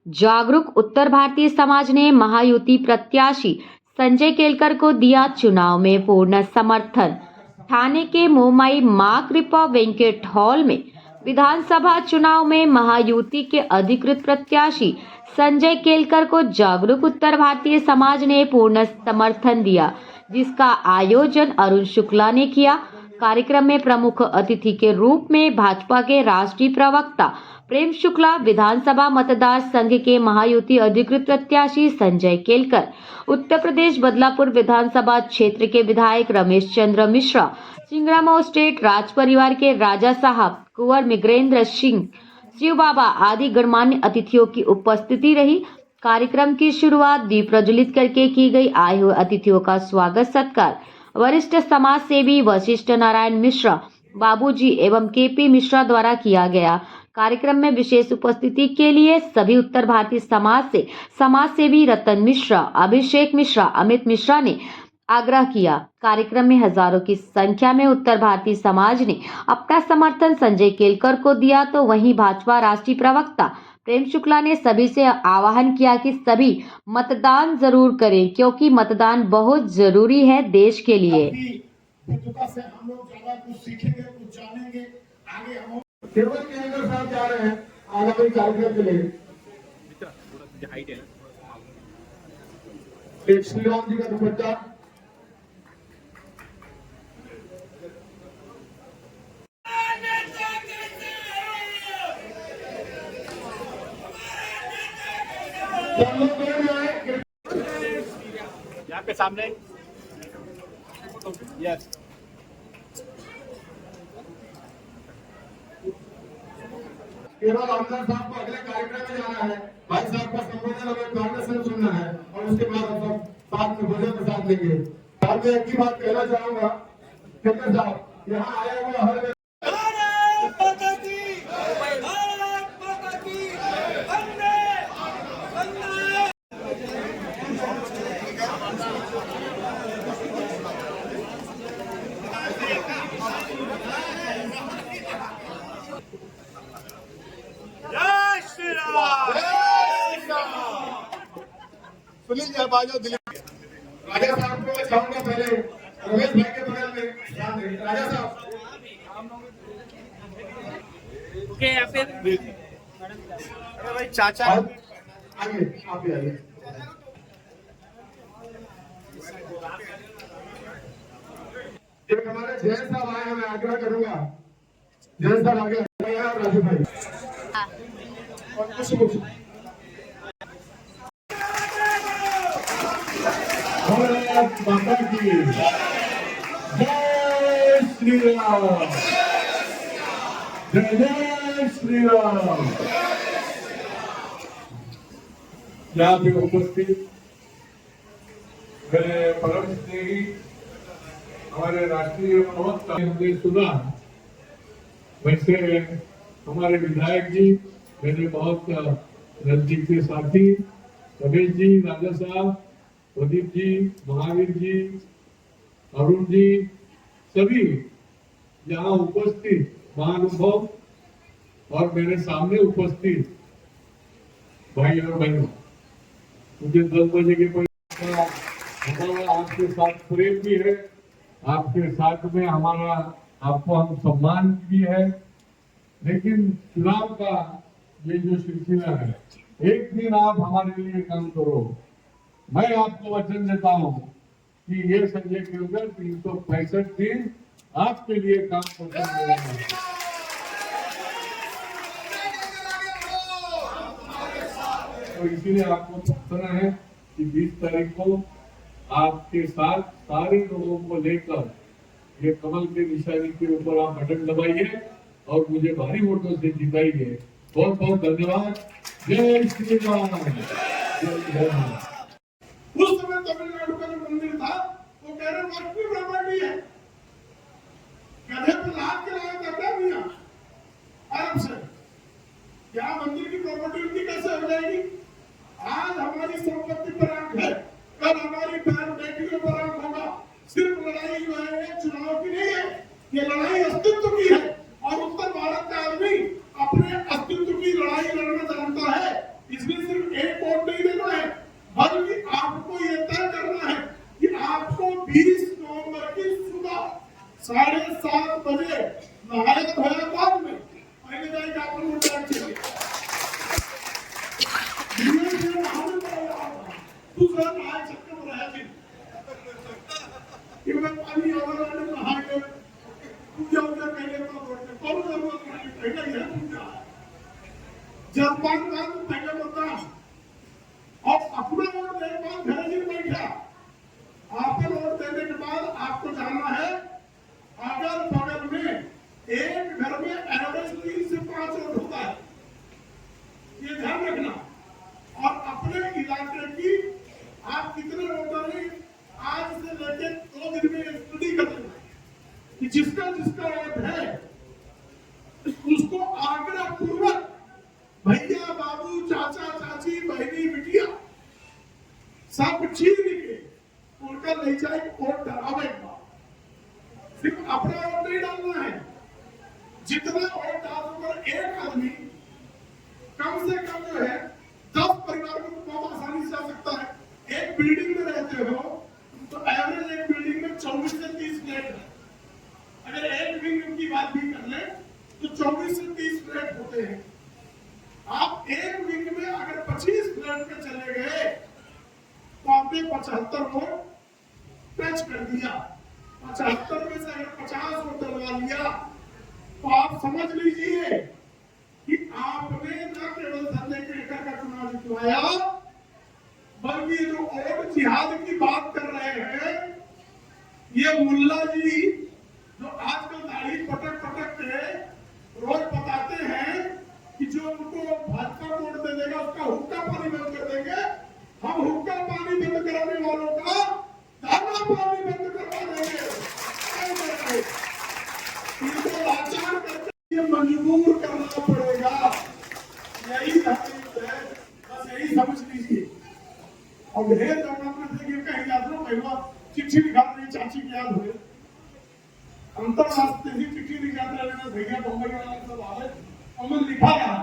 जागरूक उत्तर भारतीय समाज ने महायुति प्रत्याशी संजय केलकर को दिया चुनाव में पूर्ण समर्थन। ठाणे के मोमाई मां कृपा वेंकट हॉल में विधानसभा चुनाव में महायुति के अधिकृत प्रत्याशी संजय केलकर को जागरूक उत्तर भारतीय समाज ने पूर्ण समर्थन दिया, जिसका आयोजन अरुण शुक्ला ने किया। कार्यक्रम में प्रमुख अतिथि के रूप में भाजपा के राष्ट्रीय प्रवक्ता प्रेम शुक्ला, विधानसभा मतदार संघ के महायुति अधिकृत प्रत्याशी संजय केलकर, उत्तर प्रदेश बदलापुर विधानसभा क्षेत्र के विधायक रमेश चंद्र मिश्रा, चिंगरामऊ स्टेट राज परिवार के राजा साहब, कुंवर मृगेंद्र सिंह, शिव बाबा आदि गणमान्य अतिथियों की उपस्थिति रही। कार्यक्रम की शुरुआत दीप प्रज्वलित करके की गई। आए हुए अतिथियों का स्वागत सत्कार वरिष्ठ समाज सेवी वशिष्ठ नारायण मिश्रा, बाबूजी एवं केपी मिश्रा द्वारा किया गया। कार्यक्रम में विशेष उपस्थिति के लिए सभी उत्तर भारतीय समाज से समाज सेवी रतन मिश्रा, अभिषेक मिश्रा, अमित मिश्रा ने आग्रह किया। कार्यक्रम में हजारों की संख्या में उत्तर भारतीय समाज ने अपना समर्थन संजय केलकर को दिया, तो वहीं भाजपा राष्ट्रीय प्रवक्ता प्रेम शुक्ला ने सभी से आह्वान किया कि सभी मतदान जरूर करें, क्योंकि मतदान बहुत जरूरी है देश के लिए। से हम लोग ज्यादा कुछ सीखेंगे, कुछ जानेंगे। आगे हम केवल केलकर साहब जा रहे हैं आगामी कार्यक्रम के लिए। एक श्री राम जी का दुपट्टा, यहाँ पे सामने यस केवल आमदार साहब को अगले कार्यक्रम में जाना है। भाई साहब का संबोधन हमें ध्यान से सुनना है और उसके बाद हम सब साथ में भोजन प्रसाद लेंगे। साथ में एक ही बात कहना चाहूंगा, केलकर साहब यहाँ आया हुआ हर सुनील जी आप आ जाओ। दिलीप राजा साहब को मैं चाहूंगा पहले रमेश भाई के बगल में ध्यान दें। राजा साहब ओके या फिर अरे भाई चाचा आइए, आप भी आइए। एक हमारे जैन साहब आए हैं, मैं आग्रह करूंगा जैन साहब आगे और राजू भाई और कुछ माता की जय श्री राम, जय जय श्री राम। यहाँ पे उपस्थित मेरे परम स्नेही हमारे राष्ट्रीय प्रवक्ता, हमने सुना वैसे हमारे विधायक जी, मेरे बहुत नजदीक के साथी रमेश जी, राजा साहब, प्रदीप जी, महावीर जी, अरुण जी, सभी यहाँ उपस्थित महानुभाव और मेरे सामने उपस्थित भाई और बहनों, मुझे 10 बजे के पहले हमारा आपके साथ प्रेम भी है, आपके साथ में हमारा आपको हम सम्मान भी है, लेकिन चुनाव का ये जो सिलसिला है, एक दिन आप हमारे लिए काम करो। मैं आपको वचन देता हूं कि ये संजय केलकर 365 दिन आपके लिए काम करते रहेंगे। तो इसीलिए आपको पता है कि 20 तारीख को आपके साथ सारे लोगों को लेकर ये कमल के निशानी के ऊपर आप बटन दबाइए और मुझे भारी वोटों से जिताइए। बहुत बहुत धन्यवाद। जय श्री राम, जय श्री राम। उस समय तमिलनाडु का जो मंदिर था वो कह रहे राष्ट्रीय प्रॉपर्टी है, गधे पर लाद के लाया करता है भैया आराम से। क्या मंदिर की प्रॉपर्टी उनकी कैसे हो जाएगी? आज हमारी संपत्ति पर आंख है, कल हमारी बहन बेटियों पर आंख होगा। सिर्फ लड़ाई जो है चुनाव की नहीं है, ये लड़ाई अस्तित्व की है और उत्तर भारत का आदमी अपने अस्तित्व की लड़ाई लड़ना जानता है। इसलिए सिर्फ दूसरा नहा सकते हो रहा है कि मैं पानी आवर में नहा के पूजा उजा करने का बोलते कौन जरूरत नहीं पहले यह पूजा जजमान का तो पहले बता और अपना वोट देने के बाद घर में बैठा आपको वोट देने के बाद आपको जाना है अगल बगल में एक घर में एवरेज 3 से 5 वोट होता है, ये ध्यान रखना। और अपने इलाके की आप कितने वोटर हैं आज से लेके 2 दिन में स्टडी कर लेना कि जिसका वोट है उसको आग्रह पूर्वक भैया बाबू चाचा चाची बहनी बिटिया सब चीज के उनका ले जाए वोट डरावे सिर्फ अपना वोट नहीं डालना है, जितना वोट डालकर एक आदमी कम से कम जो है 10 परिवार को बहुत आसानी से आ सकता है। एक बिल्डिंग में रहते हो तो एवरेज एक बिल्डिंग में 24 से 30 फ्लैट है, अगर एक विंग की बात भी कर ले तो 24 से 30 फ्लैट होते हैं। आप एक विंग में अगर 25 फ्लैट पे चले गए तो आपने 75 वोट टच कर दिया, 75 में से अगर 50 वोट डलवा लिया तो आप समझ लीजिए कि आपने न केवल संजय केलकर का चुनाव जितवाया बल्कि जो और जिहाद की बात कर रहे हैं ये मुल्ला जी जो आजकल दाढ़ी पटक के रोज बताते हैं कि जो उनको भाजपा वोट दे देगा उसका हुक्का पानी बंद कर देंगे, हम हुक्का पानी बंद कराने वालों का दाना पानी बंद करवा देंगे। इनको लाचार करके मजबूर करना पड़ेगा, यही है, बस यही समझ लीजिए। और ढेर जमाना से कहीं याद रहो पहला चिट्ठी लिखा रही चाची की याद हुए अंतरराष्ट्रीय ही चिट्ठी लिखा था भैया बम्बई वाला सब आवे अमन लिखा रहा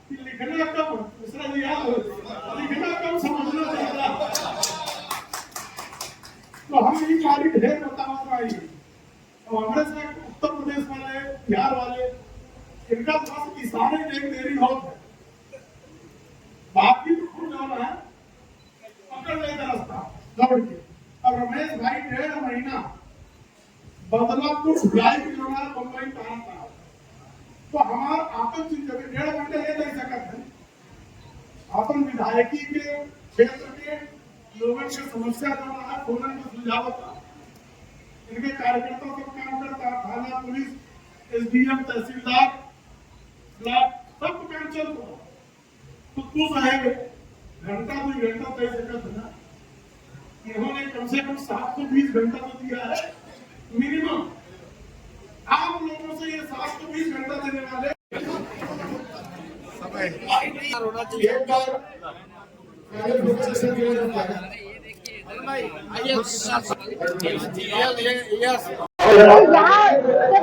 कि लिखना कब दूसरा जी याद हो लिखना कब समझना चाहता तो हम यही सारी ढेर बतावा पाई। तो हमारे से उत्तर प्रदेश वाले बिहार वाले इनका बस इशारे देख देरी होत है, बाकी तो खुद जाना है पकड़ लेगा रास्ता दौड़ के। अब रमेश भाई 1.5 महीना बदलापुर फ्लाइट लगा बम्बई कहा था तो हमारा आपन चीज 1.5 घंटे ये नहीं सकत है अपन विधायकी के क्षेत्र के लोगों की समस्या जो है फोन को सुलझावता इनके कार्यकर्ता सब काम करता थाना पुलिस एसडीएम तहसीलदार ब्लॉक सब काम चलता तो तू साहेब घंटा 2 घंटा तय सकत है ना, इन्होंने कम से कम 720 घंटा तो दिया है मिनिमम। आप लोगों से ये 720 घंटा देने वाले एक बार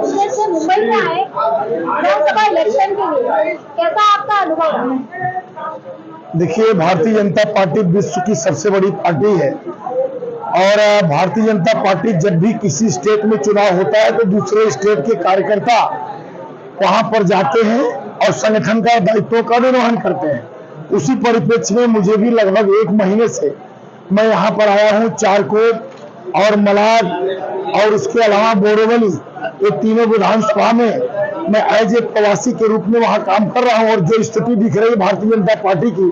यहाँ से मुंबई में आए लोकसभा इलेक्शन के लिए, कैसा आपका अनुभव रहा? देखिए, भारतीय जनता पार्टी विश्व की सबसे बड़ी पार्टी है और भारतीय जनता पार्टी जब भी किसी स्टेट में चुनाव होता है तो दूसरे स्टेट के कार्यकर्ता वहां पर जाते हैं और संगठन का दायित्व का निर्वहन करते हैं। उसी परिप्रेक्ष्य में मुझे भी लगभग 1 महीने से मैं यहाँ पर आया हूँ। चारकोट और मलाड और उसके अलावा बोरीवली, ये तीनों विधानसभा में मैं एज ए प्रवासी के रूप में वहां काम कर रहा हूं। और जो स्थिति दिख रही है भारतीय जनता पार्टी की,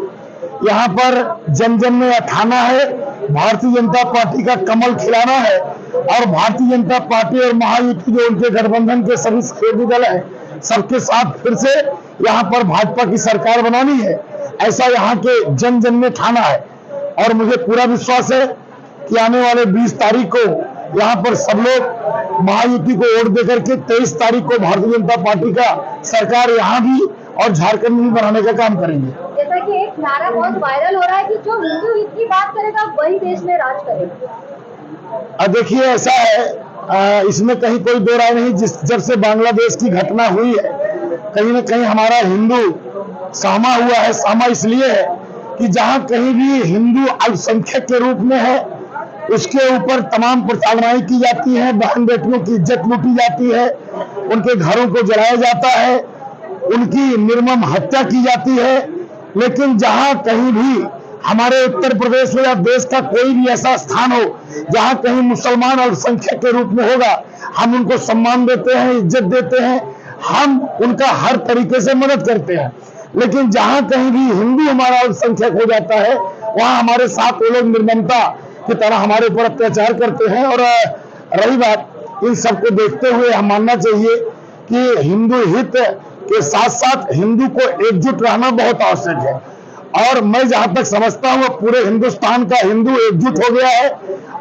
यहाँ पर जन जन में अठाना है, भारतीय जनता पार्टी का कमल खिलाना है और भारतीय जनता पार्टी और महायुति जो उनके गठबंधन के सभी सहयोगी दल है सबके साथ फिर से यहाँ पर भाजपा की सरकार बनानी है, ऐसा यहाँ के जन जन में ठाना है। और मुझे पूरा विश्वास है कि आने वाले 20 तारीख को यहाँ पर सब लोग महायुति को वोट देकर के 23 तारीख को भारतीय जनता पार्टी का सरकार यहाँ भी और झारखंड में भी बनाने का काम करेंगे। जैसा कि एक नारा बहुत वायरल हो रहा है कि जो हिंदू हित की बात करेगा वही देश में राज करेगा। देखिए, ऐसा है, इसमें कहीं कोई दो राय नहीं। जब से बांग्लादेश की घटना हुई है कहीं न कहीं हमारा हिंदू सहमा हुआ है। सहमा इसलिए है कि जहां कहीं भी हिंदू अल्पसंख्यक के रूप में है उसके ऊपर तमाम प्रताड़नाएं की जाती हैं, बहन बेटियों की इज्जत लूटी जाती है, उनके घरों को जलाया जाता है, उनकी निर्मम हत्या की जाती है। लेकिन जहां कहीं भी हमारे उत्तर प्रदेश में या देश का कोई भी ऐसा स्थान हो जहां कहीं मुसलमान अल्पसंख्यक के रूप में होगा, हम उनको सम्मान देते हैं, इज्जत देते हैं, हम उनका हर तरीके से मदद करते हैं। लेकिन जहां कहीं भी हिंदू हमारा अल्पसंख्यक हो जाता है, वहां हमारे साथ वो लोग निर्ममता की तरह हमारे ऊपर अत्याचार करते हैं। और रही बात, इन सबको देखते हुए हम मानना चाहिए कि हिंदू हित के साथ साथ हिंदू को एकजुट रहना बहुत आवश्यक है। और मैं जहां तक समझता हूं, पूरे हिंदुस्तान का हिंदू एकजुट हो गया है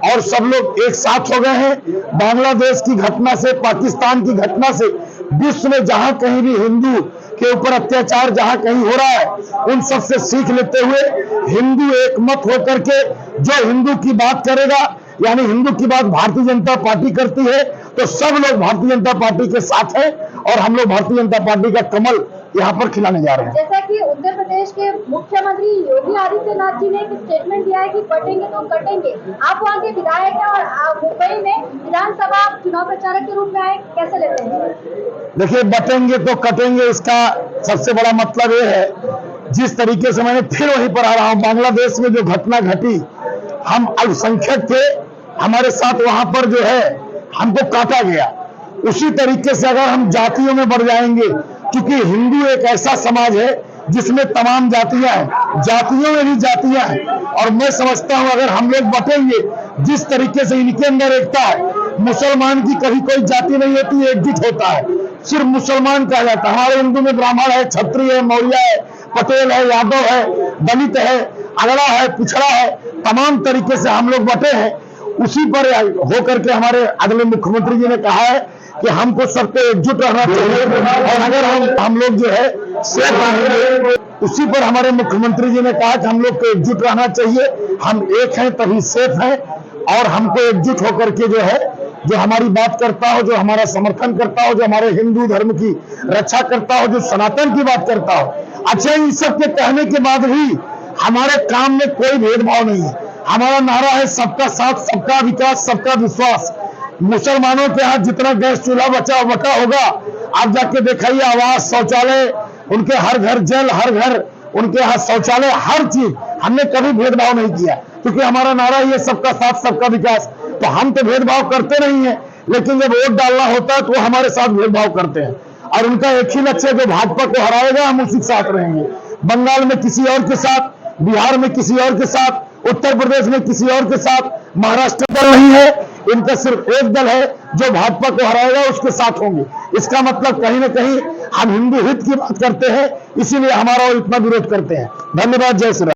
और सब लोग एक साथ हो गए हैं। बांग्लादेश की घटना से, पाकिस्तान की घटना से विश्व में जहां कहीं भी हिंदू के ऊपर अत्याचार जहां कहीं हो रहा है, उन सब से सीख लेते हुए हिंदू एकमत होकर के जो हिंदू की बात करेगा, यानी हिंदू की बात भारतीय जनता पार्टी करती है, तो सब लोग भारतीय जनता पार्टी के साथ हैं और हम लोग भारतीय जनता पार्टी का कमल यहाँ पर खिलाने जा रहे हैं। जैसा कि उत्तर प्रदेश के मुख्यमंत्री योगी आदित्यनाथ जी ने एक स्टेटमेंट दिया है कि कटेंगे तो कटेंगे। आप वहाँ के विधायक हैं और आप मुंबई में विधानसभा चुनाव प्रचारक के रूप में आए, कैसे लेते हैं? देखिए, बटेंगे तो कटेंगे, इसका सबसे बड़ा मतलब ये है, जिस तरीके से मैंने फिर वहीं पर आ रहा हूँ, बांग्लादेश में जो घटना घटी, हम अल्पसंख्यक थे, हमारे साथ वहां पर जो है हमको काटा गया। उसी तरीके से अगर हम जातियों में बढ़ जाएंगे, क्योंकि हिंदू एक ऐसा समाज है जिसमें तमाम जातियां हैं, जातियों में भी जातियां हैं, और मैं समझता हूं अगर हम लोग बटेंगे, जिस तरीके से इनके अंदर एकता है, मुसलमान की कभी कोई जाति नहीं होती, एकजुट होता है, सिर्फ मुसलमान कहा जाता है। हमारे हिंदू में ब्राह्मण है, क्षत्रिय है, मौर्य है, पटेल है, यादव है, दलित है, अगड़ा है, पिछड़ा है, तमाम तरीके से हम लोग बटे हैं। उसी पर होकर के हमारे अगले मुख्यमंत्री जी ने कहा है कि हमको सबको एकजुट रहना चाहिए, और अगर हम लोग जो है सेफ रहेंगे, उसी पर हमारे मुख्यमंत्री जी ने कहा कि हम लोग को एकजुट रहना चाहिए, हम एक हैं तभी सेफ हैं। और हमको एकजुट होकर के जो है, जो हमारी बात करता हो, जो हमारा समर्थन करता हो, जो हमारे हिंदू धर्म की रक्षा करता हो, जो सनातन की बात करता हो, अच्छा, इन सब के कहने के बाद भी हमारे काम में कोई भेदभाव नहीं है। हमारा नारा है सबका साथ, सबका विकास, सबका विश्वास। मुसलमानों के यहाँ जितना गैस चूल्हा बचा होगा, आप जाके दिखाइए, आवास, शौचालय, उनके हर घर जल, हर घर उनके यहाँ शौचालय, हर चीज। हमने कभी भेदभाव नहीं किया, क्योंकि हमारा नारा ये सबका साथ, सबका विकास। तो हम तो भेदभाव करते नहीं है, लेकिन जब वोट डालना होता है तो वो हमारे साथ भेदभाव करते हैं। और उनका एक ही लक्ष्य है, जो भाजपा को हराएगा हम उसी के साथ रहेंगे। बंगाल में किसी और के साथ, बिहार में किसी और के साथ, उत्तर प्रदेश में किसी और के साथ, महाराष्ट्र दल नहीं है, इनका सिर्फ एक दल है जो भाजपा को हराएगा, उसके साथ होंगे। इसका मतलब कहीं ना कहीं हम हिंदू हित की बात करते हैं, इसीलिए हमारा इतना विरोध करते हैं। धन्यवाद, जय श्री राम।